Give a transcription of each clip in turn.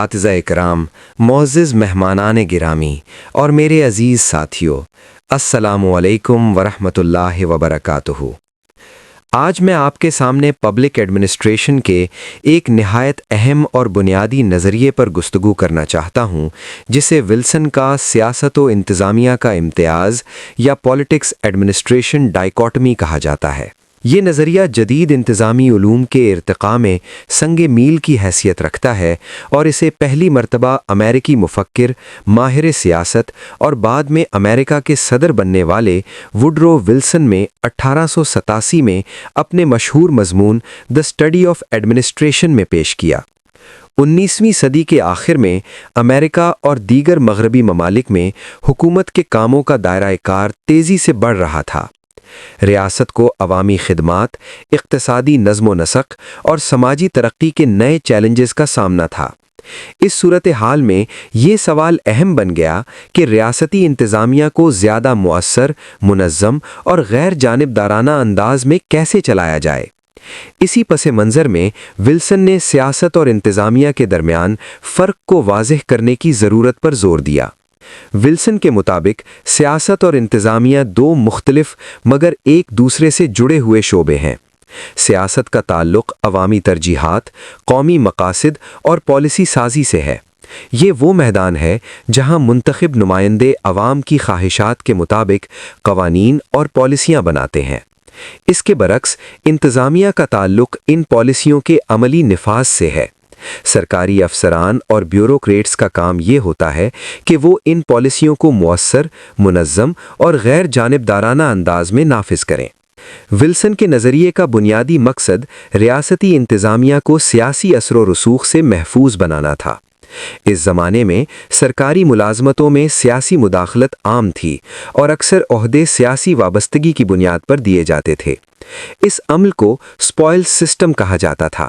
اساتذہ اکرام، معزز مہمانان گرامی اور میرے عزیز ساتھیوں، السلام علیکم ورحمۃ اللہ وبرکاتہ۔ آج میں آپ کے سامنے پبلک ایڈمنسٹریشن کے ایک نہایت اہم اور بنیادی نظریے پر گفتگو کرنا چاہتا ہوں، جسے ولسن کا سیاست و انتظامیہ کا امتیاز یا پولیٹکس ایڈمنسٹریشن ڈائیکاٹمی کہا جاتا ہے۔ یہ نظریہ جدید انتظامی علوم کے ارتقاء میں سنگ میل کی حیثیت رکھتا ہے اور اسے پہلی مرتبہ امریکی مفکر، ماہر سیاست اور بعد میں امریکہ کے صدر بننے والے ووڈرو ولسن میں 1887 میں اپنے مشہور مضمون دی اسٹڈی آف ایڈمنسٹریشن میں پیش کیا۔ 19ویں صدی کے آخر میں امریکہ اور دیگر مغربی ممالک میں حکومت کے کاموں کا دائرہ کار تیزی سے بڑھ رہا تھا۔ ریاست کو عوامی خدمات، اقتصادی نظم و نسق اور سماجی ترقی کے نئے چیلنجز کا سامنا تھا۔ اس صورتحال میں یہ سوال اہم بن گیا کہ ریاستی انتظامیہ کو زیادہ مؤثر، منظم اور غیر جانبدارانہ انداز میں کیسے چلایا جائے۔ اسی پس منظر میں ولسن نے سیاست اور انتظامیہ کے درمیان فرق کو واضح کرنے کی ضرورت پر زور دیا۔ ولسن کے مطابق سیاست اور انتظامیہ دو مختلف مگر ایک دوسرے سے جڑے ہوئے شعبے ہیں۔ سیاست کا تعلق عوامی ترجیحات، قومی مقاصد اور پالیسی سازی سے ہے۔ یہ وہ میدان ہے جہاں منتخب نمائندے عوام کی خواہشات کے مطابق قوانین اور پالیسیاں بناتے ہیں۔ اس کے برعکس انتظامیہ کا تعلق ان پالیسیوں کے عملی نفاذ سے ہے۔ سرکاری افسران اور بیوروکریٹس کا کام یہ ہوتا ہے کہ وہ ان پالیسیوں کو مؤثر، منظم اور غیر جانبدارانہ انداز میں نافذ کریں۔ ولسن کے نظریے کا بنیادی مقصد ریاستی انتظامیہ کو سیاسی اثر و رسوخ سے محفوظ بنانا تھا۔ اس زمانے میں سرکاری ملازمتوں میں سیاسی مداخلت عام تھی اور اکثر عہدے سیاسی وابستگی کی بنیاد پر دیے جاتے تھے۔ اس عمل کو اسپوائل سسٹم کہا جاتا تھا۔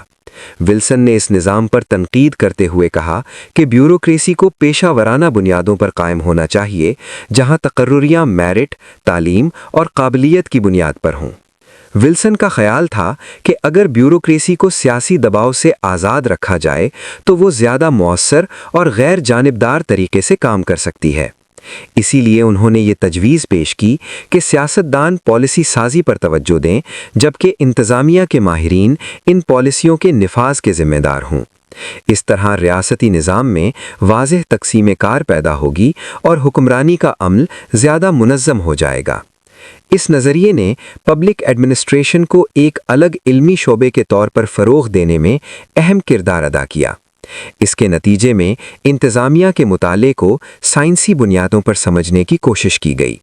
ولسن نے اس نظام پر تنقید کرتے ہوئے کہا کہ بیوروکریسی کو پیشہ ورانہ بنیادوں پر قائم ہونا چاہیے، جہاں تقرریاں میرٹ، تعلیم اور قابلیت کی بنیاد پر ہوں۔ ولسن کا خیال تھا کہ اگر بیوروکریسی کو سیاسی دباؤ سے آزاد رکھا جائے تو وہ زیادہ مؤثر اور غیر جانبدار طریقے سے کام کر سکتی ہے۔ اسی لیے انہوں نے یہ تجویز پیش کی کہ سیاستدان پالیسی سازی پر توجہ دیں، جبکہ انتظامیہ کے ماہرین ان پالیسیوں کے نفاذ کے ذمہ دار ہوں۔ اس طرح ریاستی نظام میں واضح تقسیم کار پیدا ہوگی اور حکمرانی کا عمل زیادہ منظم ہو جائے گا۔ اس نظریے نے پبلک ایڈمنسٹریشن کو ایک الگ علمی شعبے کے طور پر فروغ دینے میں اہم کردار ادا کیا۔ اس کے نتیجے میں انتظامیہ کے مطالعے کو سائنسی بنیادوں پر سمجھنے کی کوشش کی گئی۔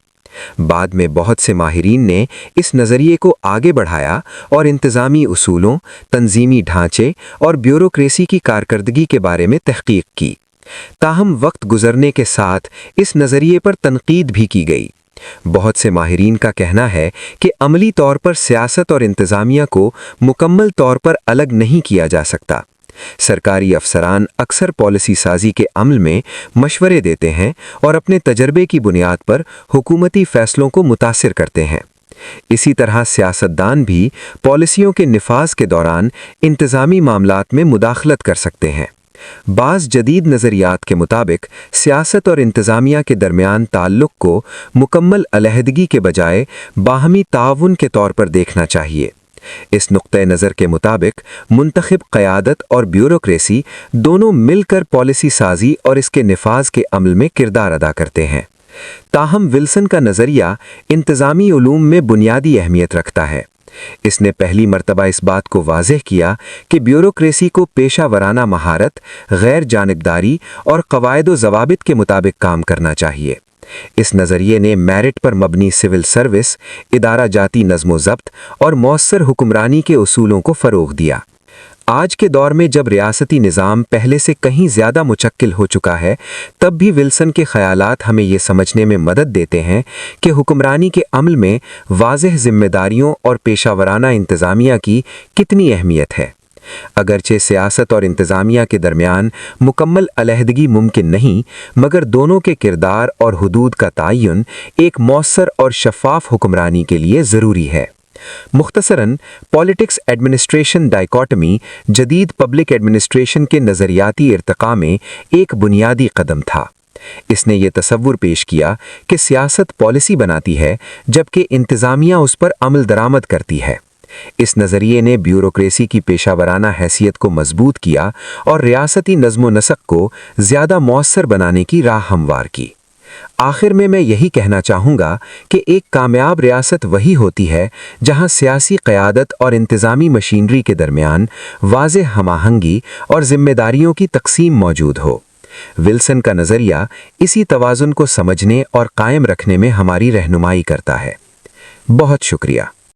بعد میں بہت سے ماہرین نے اس نظریے کو آگے بڑھایا اور انتظامی اصولوں، تنظیمی ڈھانچے اور بیوروکریسی کی کارکردگی کے بارے میں تحقیق کی۔ تاہم وقت گزرنے کے ساتھ اس نظریے پر تنقید بھی کی گئی۔ بہت سے ماہرین کا کہنا ہے کہ عملی طور پر سیاست اور انتظامیہ کو مکمل طور پر الگ نہیں کیا جا سکتا۔ سرکاری افسران اکثر پالیسی سازی کے عمل میں مشورے دیتے ہیں اور اپنے تجربے کی بنیاد پر حکومتی فیصلوں کو متاثر کرتے ہیں۔ اسی طرح سیاستدان بھی پالیسیوں کے نفاذ کے دوران انتظامی معاملات میں مداخلت کر سکتے ہیں۔ بعض جدید نظریات کے مطابق سیاست اور انتظامیہ کے درمیان تعلق کو مکمل علیحدگی کے بجائے باہمی تعاون کے طور پر دیکھنا چاہیے۔ اس نقطۂ نظر کے مطابق منتخب قیادت اور بیوروکریسی دونوں مل کر پالیسی سازی اور اس کے نفاذ کے عمل میں کردار ادا کرتے ہیں۔ تاہم ولسن کا نظریہ انتظامی علوم میں بنیادی اہمیت رکھتا ہے۔ اس نے پہلی مرتبہ اس بات کو واضح کیا کہ بیوروکریسی کو پیشہ ورانہ مہارت، غیر جانبداری اور قواعد و ضوابط کے مطابق کام کرنا چاہیے۔ اس نظریے نے میرٹ پر مبنی سول سروس، ادارہ جاتی نظم و ضبط اور مؤثر حکمرانی کے اصولوں کو فروغ دیا۔ آج کے دور میں جب ریاستی نظام پہلے سے کہیں زیادہ مچکل ہو چکا ہے، تب بھی ولسن کے خیالات ہمیں یہ سمجھنے میں مدد دیتے ہیں کہ حکمرانی کے عمل میں واضح ذمہ داریوں اور پیشہ ورانہ انتظامیہ کی کتنی اہمیت ہے۔ اگرچہ سیاست اور انتظامیہ کے درمیان مکمل علیحدگی ممکن نہیں، مگر دونوں کے کردار اور حدود کا تعین ایک مؤثر اور شفاف حکمرانی کے لیے ضروری ہے۔ مختصراً پالیٹکس ایڈمنسٹریشن ڈائیکاٹمی جدید پبلک ایڈمنسٹریشن کے نظریاتی ارتقاء میں ایک بنیادی قدم تھا۔ اس نے یہ تصور پیش کیا کہ سیاست پالیسی بناتی ہے جبکہ انتظامیہ اس پر عمل درآمد کرتی ہے۔ اس نظریے نے بیوروکریسی کی پیشہ ورانہ حیثیت کو مضبوط کیا اور ریاستی نظم و نسق کو زیادہ مؤثر بنانے کی راہ ہموار کی۔ آخر میں یہی کہنا چاہوں گا کہ ایک کامیاب ریاست وہی ہوتی ہے جہاں سیاسی قیادت اور انتظامی مشینری کے درمیان واضح ہم آہنگی اور ذمہ داریوں کی تقسیم موجود ہو۔ ولسن کا نظریہ اسی توازن کو سمجھنے اور قائم رکھنے میں ہماری رہنمائی کرتا ہے۔ بہت شکریہ۔